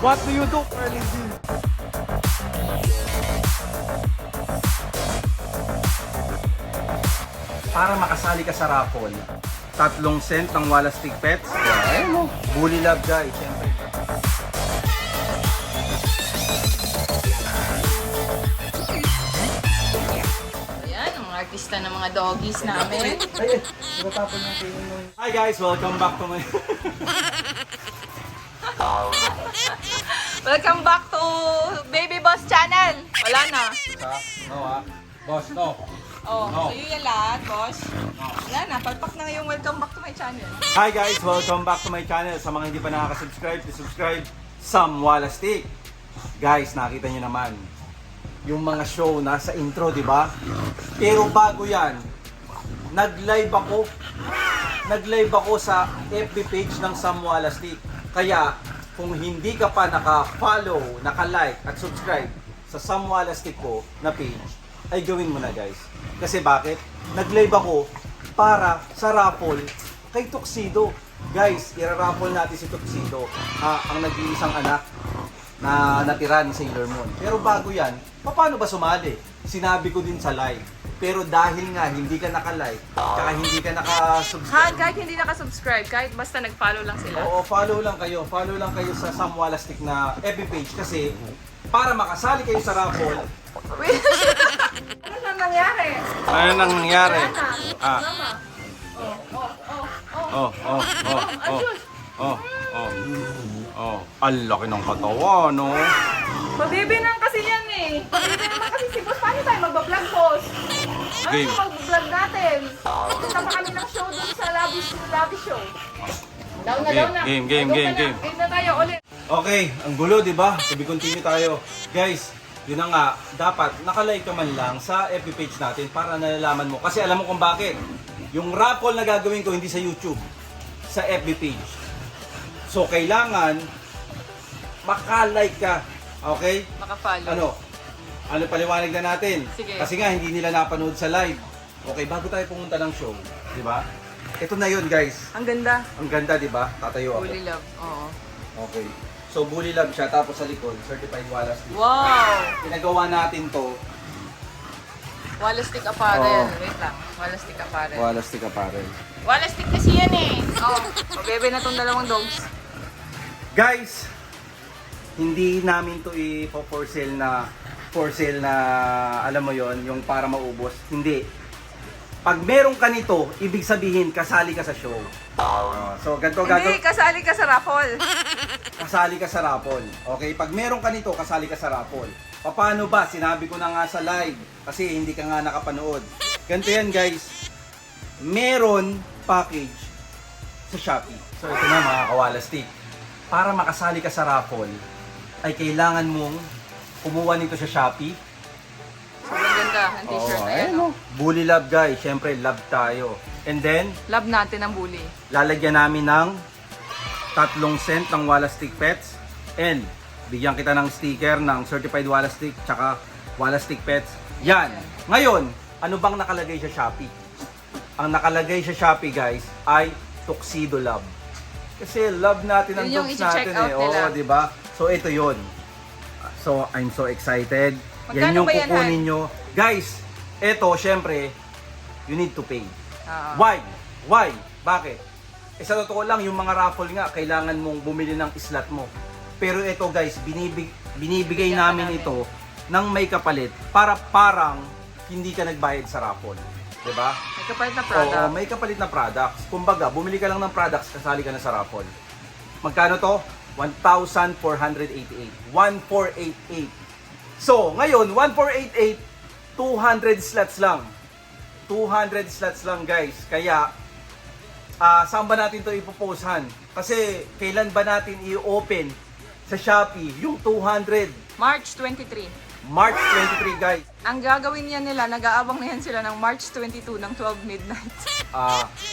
What do you do, Carly D? Para makasali ka sa raffle, 3 cent ng Walastic Pets. Ayun mo. Bully Love guys, syempre. Ayan, ang mga artista ng mga doggies namin. Ay, natapon natin yung... Hi guys, welcome back to my... Welcome back to Baby Boss Channel. Wala na. No boss, no. Oh, No. so yun yan lahat, boss. Wala na, palpak na ngayong welcome back to my channel. Hi guys, welcome back to my channel. Sa mga hindi pa nakaka-subscribe, subscribe Sam Walastic. Guys, nakita nyo naman yung mga show nasa intro, di ba? Pero bago yan, nag-live ako sa FB page ng Sam Walastic. Kaya kung hindi ka pa naka-follow, naka-like at subscribe sa Sam Walastic ko na page, ay gawin mo na guys. Kasi bakit? Nag-live ako para sa raffle kay Tuxedo. Guys, ira-raffle natin si Tuxedo, ang nag-iisang anak na natira ni Sailor Moon. Pero bago yan, paano ba sumali? Sinabi ko din sa live. Pero dahil nga hindi ka naka-like, kaya hindi ka naka-subscribe. Kahit hindi nakasubscribe, kahit basta nag-follow lang sila. Oo, follow lang kayo. Follow lang kayo sa Sam Walastic na FB page kasi para makasali kayo sa raffle. Ano nang nangyari? Ano nang nangyari? Ah. Mama. Ang laki ng katawan, no? Pabibi lang kasi yan eh. Pabibi naman kasi si boss. Paano tayo magbablog, boss? Ano Game. yung magbablog natin? Punta pa kami ng show dun sa Labi Show. Down na, down na. Game. Game na tayo ulit. Okay, ang gulo, di ba? To be continue tayo. Guys, yun na nga, dapat nakalike ka man lang sa FB page natin para nalalaman mo. Kasi alam mo kung bakit. Yung raffle na gagawin ko hindi sa YouTube, sa FB page. So, kailangan makalike ka. Okay? Makafollow. Ano paliwanag na natin? Sige. Kasi nga hindi nila napanood sa live. Okay, bago tayo pumunta ng show, di ba? Ito na yun, guys. Ang ganda. Ang ganda, di ba? Tatayo ako. Fully love. Oo. Okay. So, Bully Love siya. Tapos sa likod, Certified Walastic. Wow! Pinagawa natin to. Walastic apparel. Oo. Wait lang. Walastic apparel. Walastic apparel. Walastic kasi yan eh. Oo. Mabebe na tong dalawang dogs. Guys, hindi namin to for sale na alam mo yon yung para maubos. Hindi. Pag meron ka nito, ibig sabihin kasali ka sa show. So ganito Hindi, kasali ka sa raffle. kasali ka sa raffle. Okay, pag meron ka nito, kasali ka sa raffle. Paano ba? Sinabi ko na nga sa live kasi hindi ka nga nakapanood. Ganito yan guys. Meron package sa Shopee. So ito na mga kawalastik. Para makasali ka sa raffle, ay kailangan mong kumuha nito sa Shopee. Sobrang ganda. Ang t-shirt na yan. Ayan, oh. Bully Love guys. Siyempre, love tayo. And then, Love natin ang bully. lalagyan namin ng 3 cent ng Walastic Pets. And, bigyan kita ng sticker ng Certified Walastic tsaka Walastic Pets. Yan. Ngayon, ano bang nakalagay sa Shopee? Ang nakalagay sa Shopee guys ay Tuxedo Love. Kasi love natin ang Yun yung dogs i-check natin out eh. nila. Oo, di ba? So, ito yon. So, I'm so excited. Magkano Yan yung ba yan, kukunin nyo. Guys, ito, syempre, you need to pay. Why? Why? Bakit? Sa totoo lang, yung mga raffle nga, kailangan mong bumili ng slot mo. Pero ito guys, binibigay namin ito ng may kapalit para parang hindi ka nagbayad sa raffle. Diba? May kapalit na product. Oo, may kapalit na products. Kumbaga, bumili ka lang ng products, kasali ka na sa raffle. Magkano to? 1,488. 1,488. So, ngayon, 1,488, 200 slots lang. 200 slots lang, guys. Kaya, saan ba natin ito ipopostahan? Kasi, kailan ba natin i-open sa Shopee yung 200? March 23. March 23, guys. Ang gagawin yan nila, nag-aabang na yan sila ng March 22 ng 12 midnight.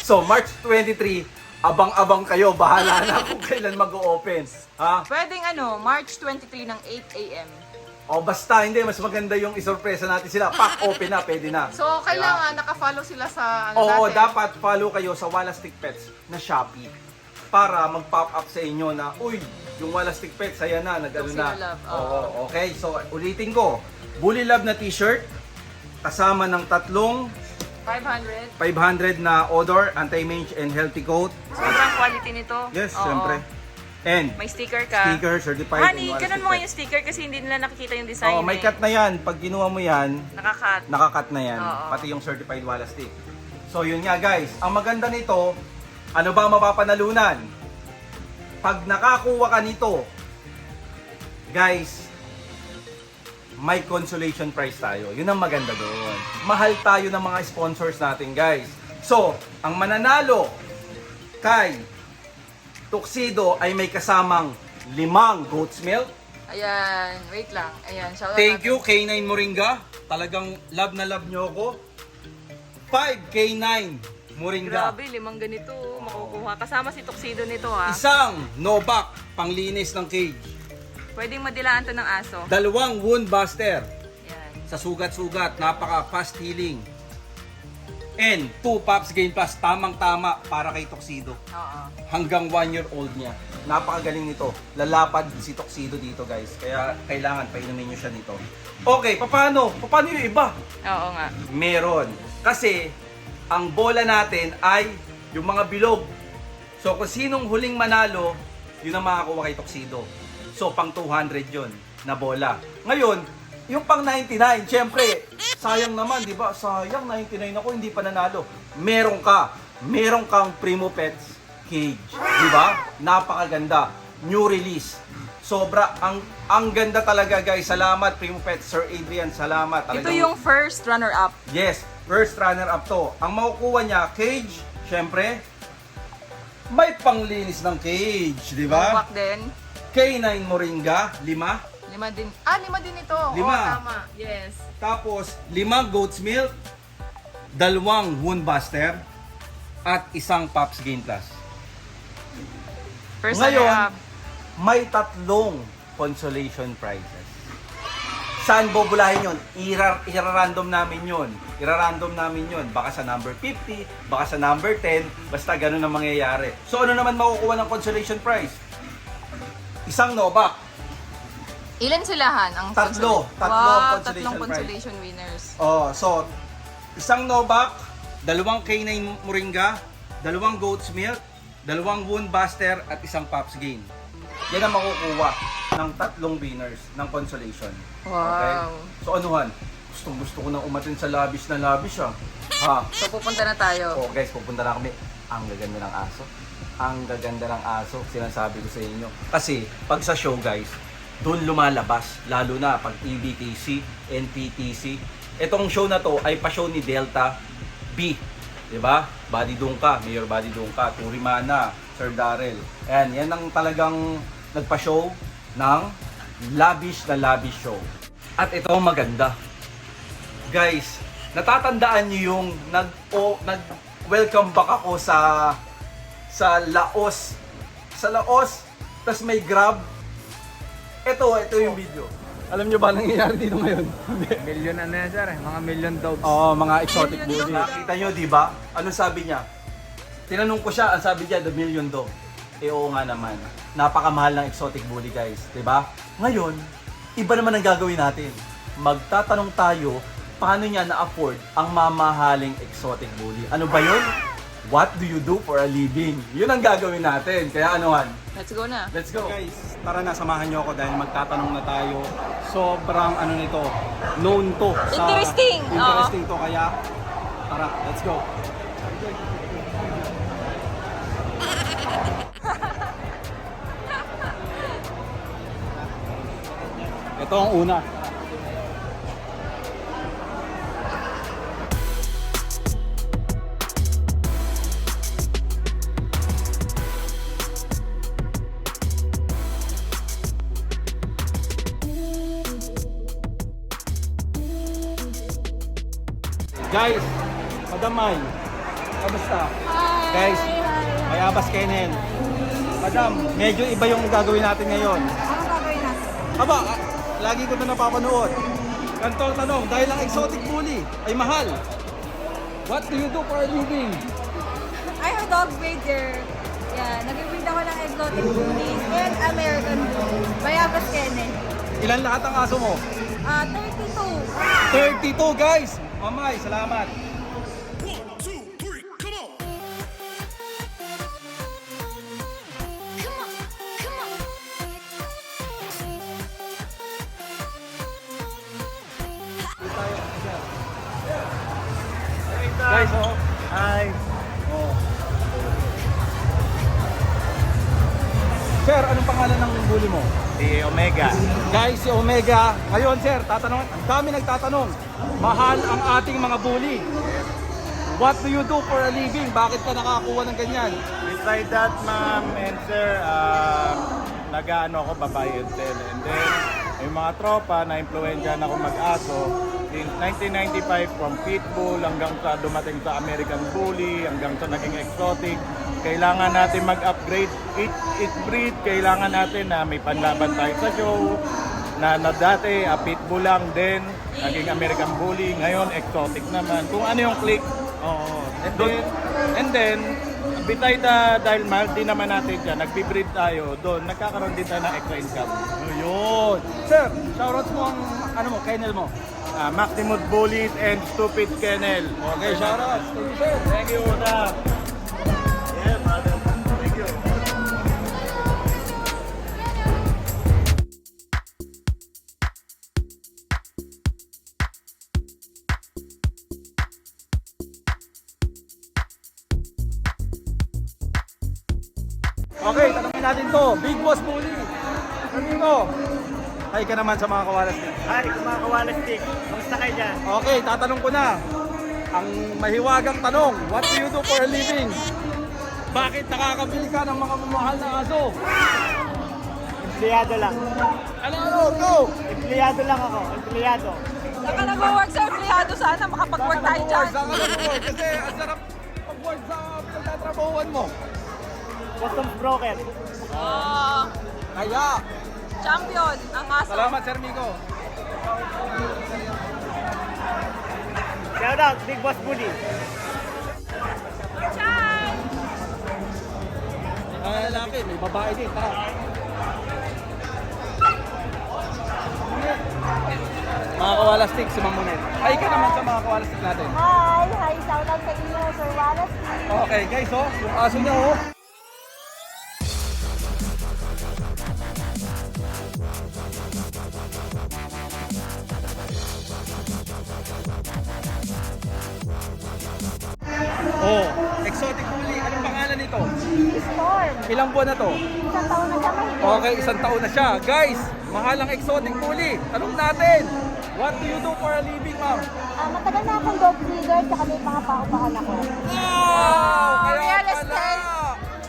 So, March 23, abang-abang kayo. Bahala na kung kailan mag-o-open. Ha? Pwedeng March 23 ng 8 a.m. O basta, hindi. Mas maganda yung isorpresa natin sila. Pack, open na, pwede na. So, kailangan nakafollow sila sa Oo, natin. dapat follow kayo sa Walastic Pets na Shopee. para mag-pop up sa inyo na, uy, yung Walastic Pets, saya na, nag-ano na. Tuxedo Love, Oo, okay. So, ulitin ko. Bully Love na t-shirt, kasama ng tatlong 500. 500 na odor, anti-mange and healthy coat. Sobrang quality nito. Yes, Oo. syempre. And May sticker ka. sticker, certified. Honey, and ganun Walastic mo nga Pets. yung sticker kasi hindi nila nakikita yung design. Oh, may cut na yan. Pag kinuha mo yan, Nakakat. nakakat na yan. Oo. Pati yung certified Walastic. So, yun nga guys. Ang maganda nito, ano ba mapapanalunan? Pag nakakuha ka nito, guys, may consolation prize tayo. Yun ang maganda doon. Mahal tayo ng mga sponsors natin, guys. So, ang mananalo kay Tuxedo ay may kasamang 5 goat's milk. Ayan, wait lang. Ayan, shout out Thank natin. you, K9 Moringa. Talagang love na love nyo ako. 5 K9 Moringa. Grabe, 5 ganito. Makukuha. Kasama si Tuxedo nito ha. Isang Novak, panglinis ng cage. Pwedeng madilaan to ng aso. 2 wound buster Ayan. sa sugat-sugat, napaka fast healing. And 2 Pops Gain Plus, tamang-tama para kay Tuxedo. Oo. Hanggang 1-year-old niya. Napakagaling nito. Lalapad si Tuxedo dito, guys. Kaya kailangan painumin niyo siya nito. Okay, paano? Paano yung iba? Oo nga. Meron. Kasi ang bola natin ay yung mga bilog. So kung sinong huling manalo, yun ang makakuha kay Tuxedo. So pang 200 yun na bola. Ngayon, yung pang 99, syempre, sayang naman, di ba? Sayang, 99 ako, hindi pa nanalo. Meron kang Primo Pets cage. Di ba? Napakaganda. New release. Sobra, ang ganda talaga guys. Salamat Primo Pets, Sir Adrian, salamat. Ito Talagang- yung first runner-up. Yes, first runner-up to. Ang makukuha niya, cage, syempre, may panglinis ng cage, di ba? Back din. K9 Moringa, 5. 5 din. 5 din ito. 5. Oo, tama. Yes. Tapos, 5 goat's milk, 2 wound buster, at 1 Pops Gain Plus. First Ngayon, runner-up. may 3 consolation prizes. Saan bobulahin yun? Ira-random namin yun. Ira-random namin yun. Baka sa number 50, baka sa number 10, basta ganun ang mangyayari. So ano naman makukuha ng consolation prize? Isang Novak. Ilan silahan ang Tatlo. consolation? Tatlo Wow, consolation tatlong prize. consolation winners. Oh, so isang Novak, 2 K9 Moringa, 2 goat's milk, 2 wound buster at 1 Pops Gain. Yan ang makukuha ng 3 winners ng consolation. Wow. So anuhan? Gusto ko nang umatin sa labish na labish ah. Ha? So pupunta na tayo. Oh guys, pupunta na kami. Ang gaganda ng aso. Ang gaganda ng aso, sinasabi ko sa inyo. Kasi pag sa show guys, doon lumalabas. Lalo na pag EBTC, NPTC. Itong show na to ay pa-show ni Delta B. Diba? Buddy Dungka, Mayor Buddy Dungka, Turimana, Sir Darrell. Ayan, yan ang talagang nagpa-show ng lavish na lavish show. At ito ang maganda. Guys, natatandaan niyo yung nag-welcome back ako sa Laos. Sa Laos, tas may Grab. Ito yung video. Alam niyo ba nangyayari dito ngayon? Million ano yan sir, mga million dogs. Oo, mga exotic Million bully. dog. Nakita nyo, di ba? Anong sabi niya? Tinanong ko siya, ang sabi niya, the million dog. Eh oo nga naman. Napakamahal ng exotic bully guys, di ba? Ngayon, iba naman ang gagawin natin. Magtatanong tayo, paano niya na-afford ang mamahaling exotic bully? Ano ba yun? What do you do for a living? Yun ang gagawin natin. Kaya anuhan? Let's go na. Let's go. Guys, tara na, samahan niyo ako dahil magtatanong na tayo. Sobrang ano nito, known to. Interesting. Interesting to, kaya tara, let's go. Ito ang una. Guys, Madam May, kamusta? Hi. Guys, may Abas Kenen. Madam, medyo iba yung gagawin natin ngayon. Ano gagawin natin? Aba, lagi ko na napapanood. Ganito ang tanong, dahil ang exotic bully ay mahal. What do you do for a living? I'm a dog breeder. Yan, nag-breed ako ng exotic bullies and American Bully. Bayabas Kennel. Ilan lahat ang aso mo? 32. 32 guys! Mamay, salamat. Guys, oh. Hi. Oh. Sir, anong pangalan ng bully mo? Si Omega. Guys, si Omega. Ngayon, sir, tatanong, ang dami nagtatanong. Mahal ang ating mga bully. What do you do for a living? Bakit ka nakakuha ng ganyan? Beside that, ma'am and sir, nag-ano ako, babae and sell. And then, yung mga tropa, na-influensyahan ako mag-aso. Since 1995, from Pitbull hanggang sa dumating sa American Bully, hanggang sa naging exotic. Kailangan natin mag-upgrade each breed. Kailangan natin na may panlaban tayo sa show. Na dati, Pitbull lang din, naging American Bully. Ngayon, exotic naman. Kung ano yung click. Oo. And then, beside dahil mahal din naman natin dyan, nagbe-breed tayo, doon, nagkakaroon din tayo ng extra income. Yun. Sir, shoutouts mo ang ano mo, kennel mo. Maximum Bullies and Stupid Kennel. Okay, shoutouts. Thank you, sir. Thank you, Una. Yeah, brother. Thank you. Okay, tanongin natin to. Big Boss Bully. Amigo, hi ka naman sa mga kawalas niya. Hi, kumakawalas stick. Kamusta kayo dyan? Okay, tatanong ko na. Ang mahiwagang tanong, what do you do for a living? Bakit nakakabili ka ng mga mamahal na aso? Empleyado lang. Ano, go! Empleyado lang ako. Empleyado. Saka nag-work sa empleyado, sana makapag-work tayo dyan. Saan ka nag-work? Kasi ang sarap pag-work sa pinagtatrabahuan mo. Customs broker. Oh, Kaya, champion ang aso. salamat Sir Migo. Shout out, Big Boss Bully. Chan! Mga lalaki, may babae din. Tara. Mga kawalastik, si Mamunet. Hi ka naman sa mga kawalastik natin. Hi, shout out sa inyo, Sir Wallace. Okay guys, oh, yung aso niya oh. Oh, exotic bully. Anong pangalan nito? Storm. Ilang buwan na to? Isang taon na siya may Okay, 1 taon na siya. Guys, mahal ang exotic bully. Tanong natin, what do you do for a living, ma'am? matagal na akong dog breeder, tsaka may mga paupahan ako. Wow! Kaya real pala! estate.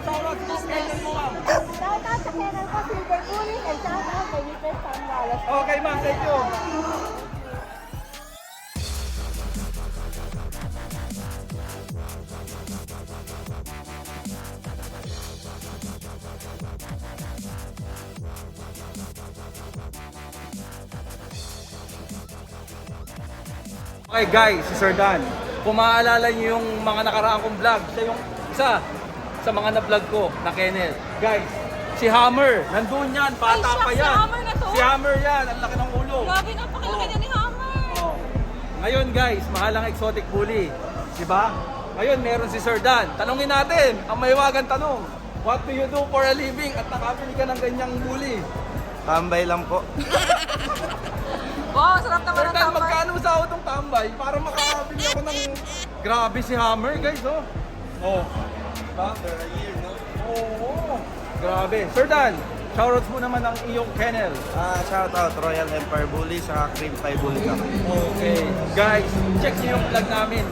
Shout out to kennel mo, ma'am. Shout out sa kennel ko, Silver Bullies, and shout out kay Mr. Sam Wallace. Okay, ma'am. Thank you. Okay guys, si Sir Dan. Kung maaalala niyo yung mga nakaraang kong vlog, siya yung isa sa mga na-vlog ko na kennel. Guys, si Hammer, nandun yan, bata Ay, pa siya, yan. si Hammer na to? Si Hammer yan, ang laki ng ulo. Grabe, napakalaki niya ni Hammer. Oh. Ngayon guys, mahal ang exotic bully. Diba? Ngayon meron si Sir Dan. Tanungin natin, ang mahiwagang tanong. What do you do for a living at nakabili ka ng ganyang bully? Tambay lang po. Wow, sarap naman Sir ang Dan, tambay. magkano sa ako itong tambay para makakabili ako ng... Grabe si Hammer guys, oh. Oh. Diba? After a year, no? Oo. Grabe. Sir Dan, shoutouts mo naman ang iyong kennel. Shout out Royal Empire Bully sa Cream Pie Bully kami. Okay. Guys, check niyo yung vlog namin.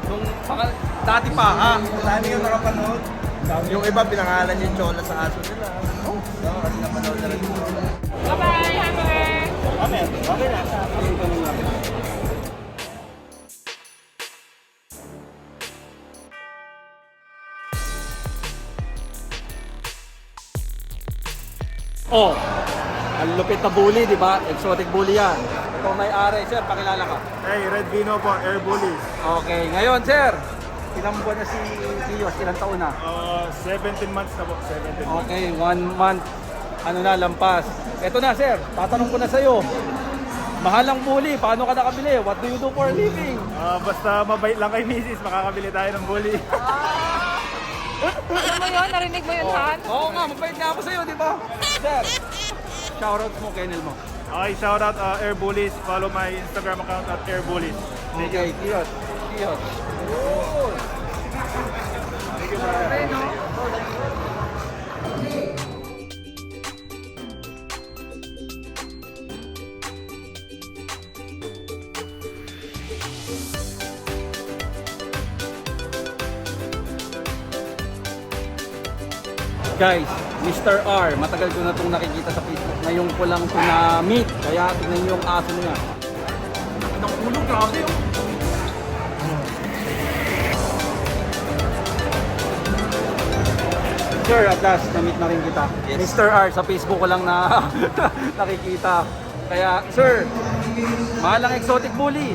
Nung mga dati pa, ha? Dami yung nakapanood. Yung iba pinangalan yung Chola sa aso nila. Oh, kasi napanood na rin. Bye-bye, Hammer. Okay na. Oh, ang lupit na bully, di ba? Exotic bully yan. Ito may ari. Sir, pakilala ka. Hey, Red Vino po, Air Bullies. Okay, ngayon sir, Ilang buwan na si Kios? Ilang taon na? 17 months na po, 17 months. Okay, 1 month. Ano na, lampas. Ito na, sir. Tatanong ko na sa'yo. Mahal ang bully. Paano ka nakabili? What do you do for a living? Basta mabait lang kay Mrs. makakabili tayo ng bully. Ano mo yun? Narinig mo yun, Han? Oo nga, mabait nga ako sa'yo, di ba? Sir, shoutout mo, kennel mo. Okay, shout out Air Bullies. Follow my Instagram account at Air Bullies. Okay, Kios. Kios. Thank you, brother. Guys, Mr. R, matagal ko na itong nakikita sa Facebook. Ngayon ko lang ito na-meet. Kaya tingnan niyo yung aso niya. Ang ulo, grabe oh. Sir, at last, na-meet na rin kita. Mr. R, sa Facebook ko lang na nakikita. Kaya, sir, mahal ang exotic bully.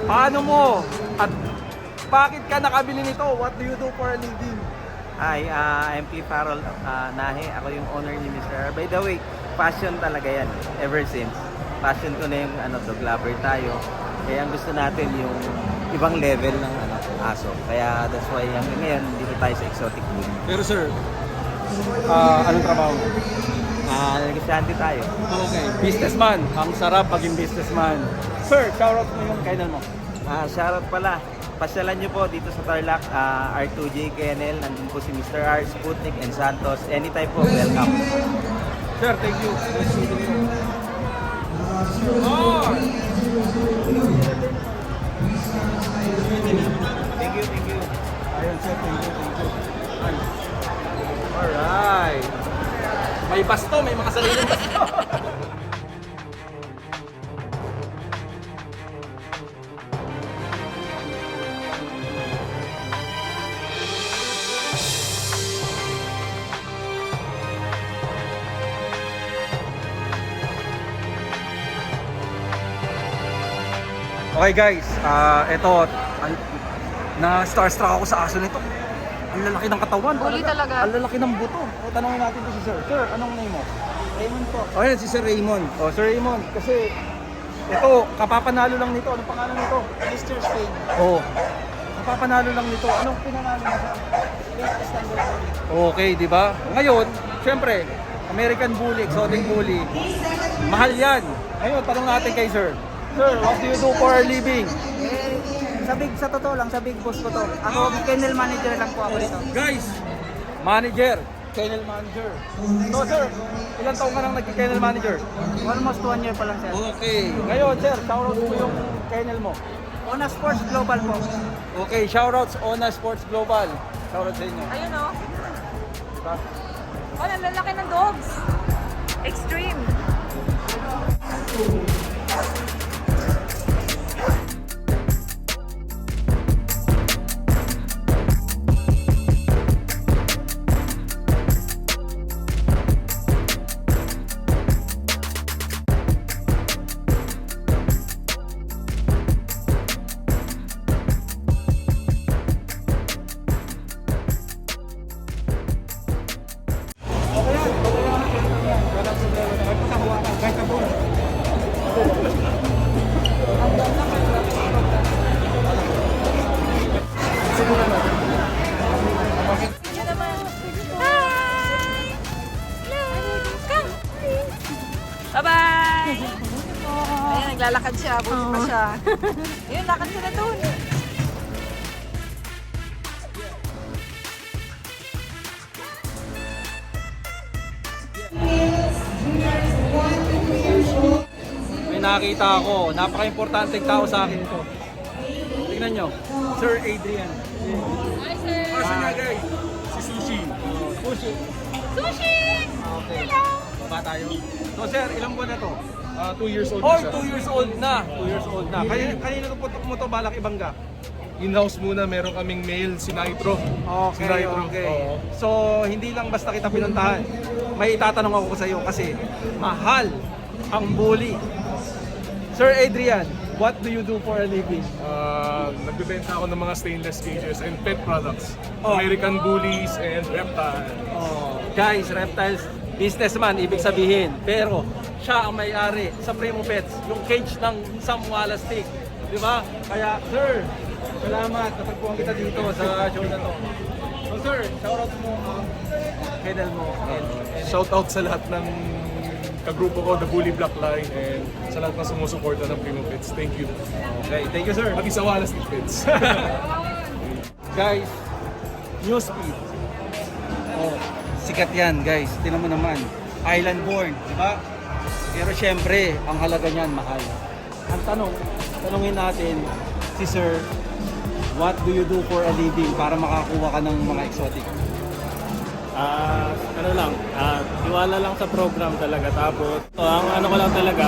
Paano mo? At bakit ka nakabili nito? What do you do for a living? Hi, I'm P. Farrell Nahe. Ako yung owner ni Mr. R. By the way, passion talaga yan. Ever since. Passion ko na yung dog lover tayo. Kaya ang gusto natin yung ibang level ng aso. Kaya that's why hanggang ngayon, dito tayo sa exotic food. Pero sir, anong trabaho mo? Negosyante tayo. Okay, businessman. Ang sarap maging businessman. Sir, shoutout mo yung kennel mo. Shoutout pala. Pasyalan nyo po dito sa Tarlac, R2J Kennel. Nandun po si Mr. R, Sputnik, and Santos. Anytime po, welcome. Sir, thank you. Nice meeting you. Oh! Thank you, thank you. Ayun, sir, thank you, thank you. Nice. Alright. May basto, may mga sariling basto. Okay guys, eto, na starstruck ako sa aso nito. Ang lalaki ng katawan. Bully talaga. Ang lalaki ng buto. O, tanongin natin to si Sir. Sir, anong name mo? Raymond po. O, yan si Sir Raymond. O, Sir Raymond, kasi ito, kapapanalo lang nito. Anong pangalan nito? Mr. Spain. Oo. Kapapanalo lang nito. Anong pinanalo mo? Okay, di ba? Ngayon, syempre, American Bully, Exotic Bully. Mahal yan. Ngayon, tanong natin kay Sir. Sir, what do you do for a living? Sa totoo lang, sa big boss ko to. Ako, kennel manager lang po ako dito. Guys, manager, kennel manager. So sir, ilang taong ka nang nagki-kennel manager? Almost 1 year pa lang, sir. Okay. Ngayon sir, shoutout mo yung kennel mo. Ona Sports Global po. Okay, shoutouts Ona Sports Global. Shoutout sa inyo. Ayun o. Diba? Oh, ang lalaki ng dogs. Extreme. Yun naman. Hi! Hello! Come! Bye-bye! Ayan, naglalakad siya. Buti pa siya. Ayun, lakad siya na doon. May nakita ako, napaka-importanteng tao sa akin ito. Tingnan nyo, Sir Adrian. Hi, sir! Kasi nga guys, si Sushi. Sushi. Sushi! Okay. Hello! Baba tayo. So sir, ilang buwan na to? 2 years old Oh, na siya. 2 years old na. 2 years old na. Kanina ko putok mo to, balak ibangga. In-house muna, meron kaming male, si Nitro. Si Okay, Nitro. okay. Oo. So, hindi lang basta kita pinuntahan. May itatanong ako sa iyo kasi mahal ang bully. Sir Adrian, what do you do for a living? Nagbebenta ako ng mga stainless cages and pet products. Oh. American Bullies and Reptile. Oh, guys, reptiles, businessman, ibig sabihin. Pero, siya ang may-ari sa Primo Pets, yung cage ng Sam Wallace Stick. Di ba? Kaya, sir, salamat. Natagpuan kita dito sa show na to. So, sir, shoutout mo ang kennel mo. Shout out sa lahat ng kagrupo ko, The Bully Black Line, and sa lahat ng sumusuporta ng Primo Pets. Thank you. Okay, thank you, sir. Pati sa Wallace Stick Pets. Guys, Newspeed. Oh, sikat yan, guys. Tingnan mo naman. Island born, di ba? Pero syempre, ang halaga niyan mahal. Ang tanongin natin si Sir, what do you do for a living para makakuha ka ng mga exotic? Tiwala lang sa program talaga. Tapos, ang ano ko lang talaga,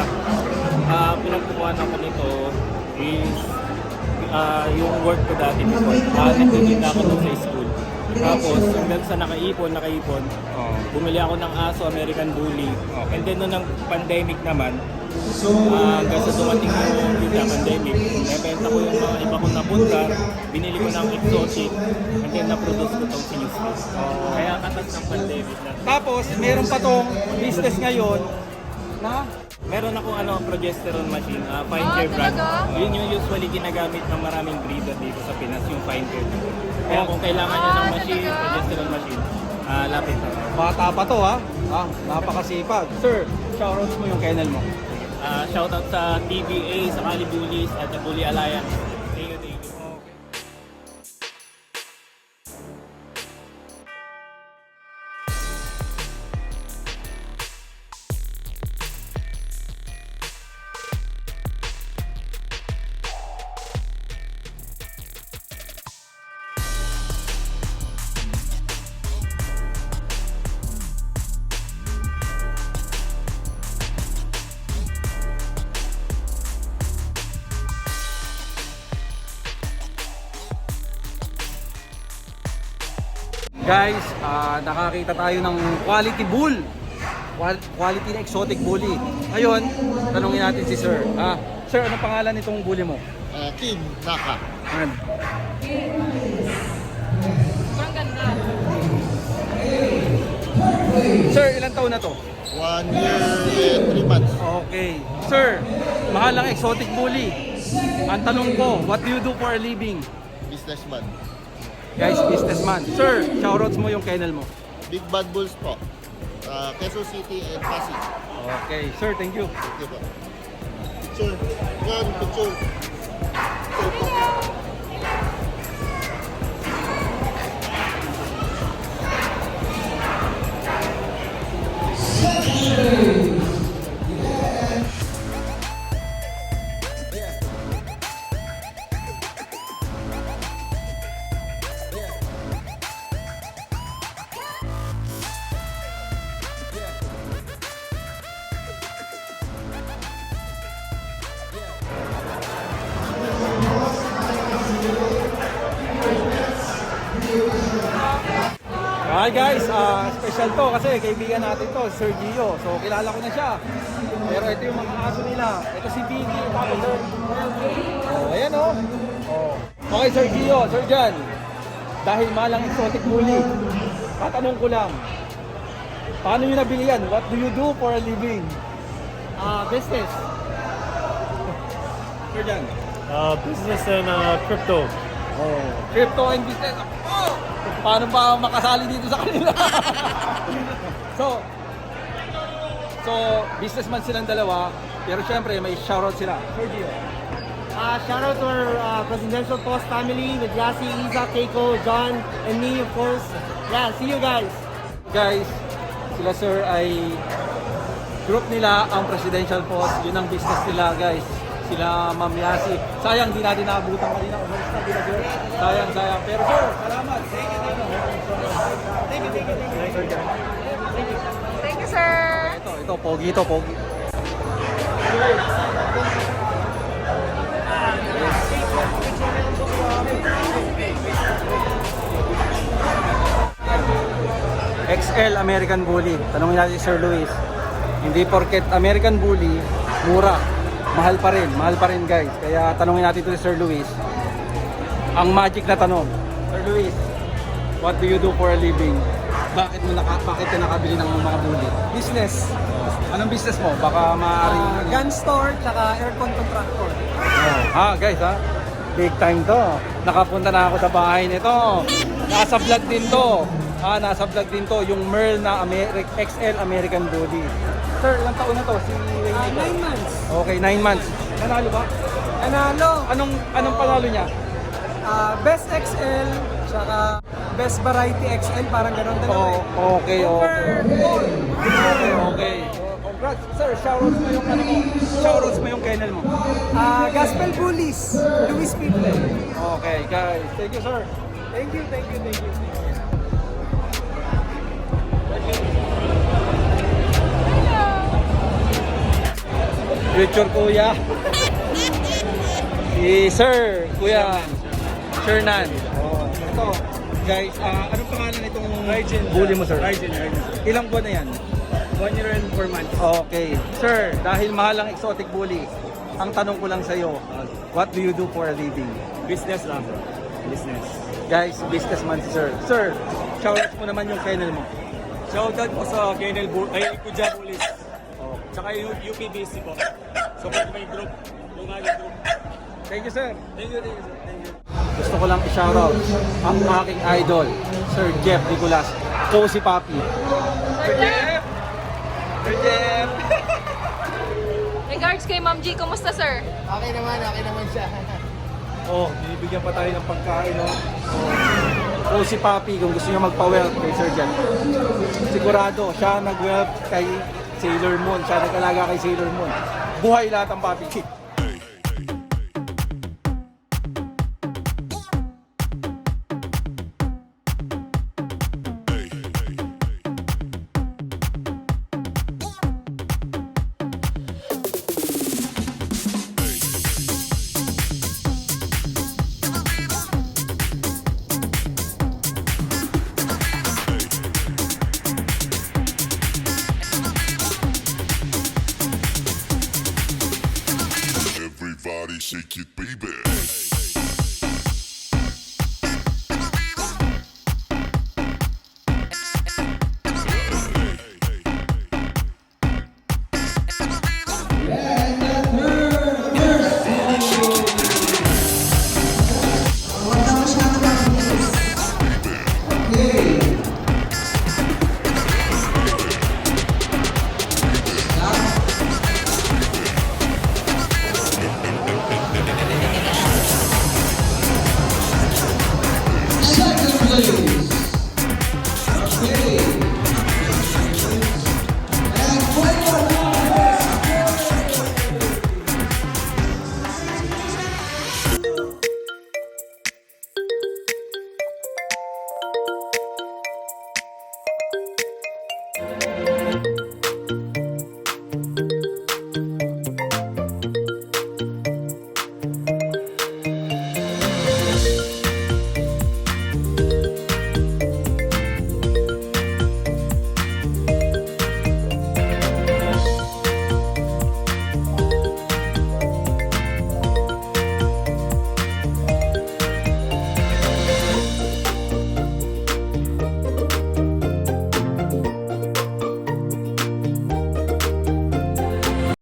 pinagkukuhan ako nito is yung work ko dati before. Nagtitinda ako dun sa school. Tapos, hanggang sa nakaipon, bumili ako ng aso, American Bully. And then, nung nag-pandemic naman, hanggang sa dumating yung pandemic, nabenta ko yung mga iba kong napunta, binili ko ng exotic, and then na-produce ko itong si Newspeed. Kaya katas ng pandemic na. Tapos, meron pa tong business ngayon na Meron akong progesterone machine, fine care brand. Yun yung usually ginagamit ng maraming breeder dito sa Pinas, yung fine care. Kaya kung kailangan nyo ng machine, progesterone machine, lapit na. bata pa to ha. Napakasipag. Sir, shoutout mo yung kennel mo. Shoutout sa TBA, sa Cali Bullies, at the Bully Alliance. Thank you, thank you. Guys, nakakita tayo ng quality bull. Quality na exotic bully. Ngayon, tanungin natin si Sir. Sir, ano pangalan nitong bully mo? Kim Naka. Ano? Ang ganda. Sir, ilang taon na to? 1 year and 3 months. Okay. Sir, mahal ang exotic bully. Ang tanong ko, what do you do for a living? Businessman. Guys, businessman. Sir, shoutouts mo yung kennel mo. Big Bad Bulls po. Quezon City and Pasig. Okay. Sir, thank you. Thank you po. Picture. Yan, picture. Hi guys, special to kasi kaibigan natin to, Sir Gio. So kilala ko na siya. Pero ito yung mga aso nila. Ito si Biggie, tapos Sir. Oh, ayan oh. Okay Sir Gio, Sir Jan. Dahil malang exotic bully, tatanong ko lang. Paano nyo nabili yan? What do you do for a living? Business. Sir Jan. Business and crypto. Oh, crypto and business. Oh! Paano ba makasali dito sa kanila? So, businessman silang dalawa, pero syempre may shoutout sila. Sir Gio. Shout out to our Presidential Post family with Yasi, Isa, Keiko, John, and me of course. Yeah, see you guys. Guys, sila sir ay group nila ang Presidential Post. Yun ang business nila guys. Sila Ma'am Yasi. Sayang di natin naabutan kanina. Umalis na bila sir. Sayang. Pero sir, salamat. Thank you. Thank you, sir. Ito, pogi ito, pogi. XL American Bully. Tanungin natin si Sir Luis. Hindi porket American Bully, mura. mahal pa rin guys. Kaya tanungin natin ito si Sir Luis. Ang magic na tanong. Sir Luis, what do you do for a living? Bakit ka nakabili ng mga bully? Business. Anong business mo? Baka maaaring... Gun store, tsaka aircon contractor. Guys big time to. Nakapunta na ako sa bahay nito. Nasa vlog din to. Nasa vlog din to. Yung Merl na XL American Bully. Sir, ilang taon na to? Si Wayne 9 months. Okay, 9 months. Nanalo ba? Nanalo. Anong panalo niya? Best XL, tsaka Best Variety XL, parang ganun dalawa eh. Okay. Congrats. Sir, shoutouts mo yung shoutouts mo yung kennel mo. Gospel Bullies, Luis People. Okay, guys. Thank you, sir. Thank you. Future kuya. Si Sir, kuya. Shernan. Ito, guys, anong pangalan nitong bully mo, sir? Raijin. Ilang buwan na yan? 1 year and 4 months. Okay. Sir, dahil mahal ang exotic bully, ang tanong ko lang sa'yo, what do you do for a living? Business lang. Business. Guys, businessman si Sir. Sir, shoutouts mo naman yung kennel mo. Shoutout po sa Kennel Kuja Bullies. Tsaka yung UPBC po. Support my group. Yung aking group. Thank you, sir. Thank you. Gusto ko lang i-shoutout ang aking idol, Sir Jeff Nicolas, Cozy Papi. Sir Jeff! Sir Jeff! Regards kay Ma'am G, kumusta sir? Okay naman siya. Binibigyan pa tayo ng pagkain, no? Cozy Papi, kung gusto niyo magpa-whelp kay Sir Jeff. Sigurado, siya nag-whelp kay Sailor Moon, siya nag-alaga kay Sailor Moon. Buhay lahat ang Papi. Everybody shake it, baby.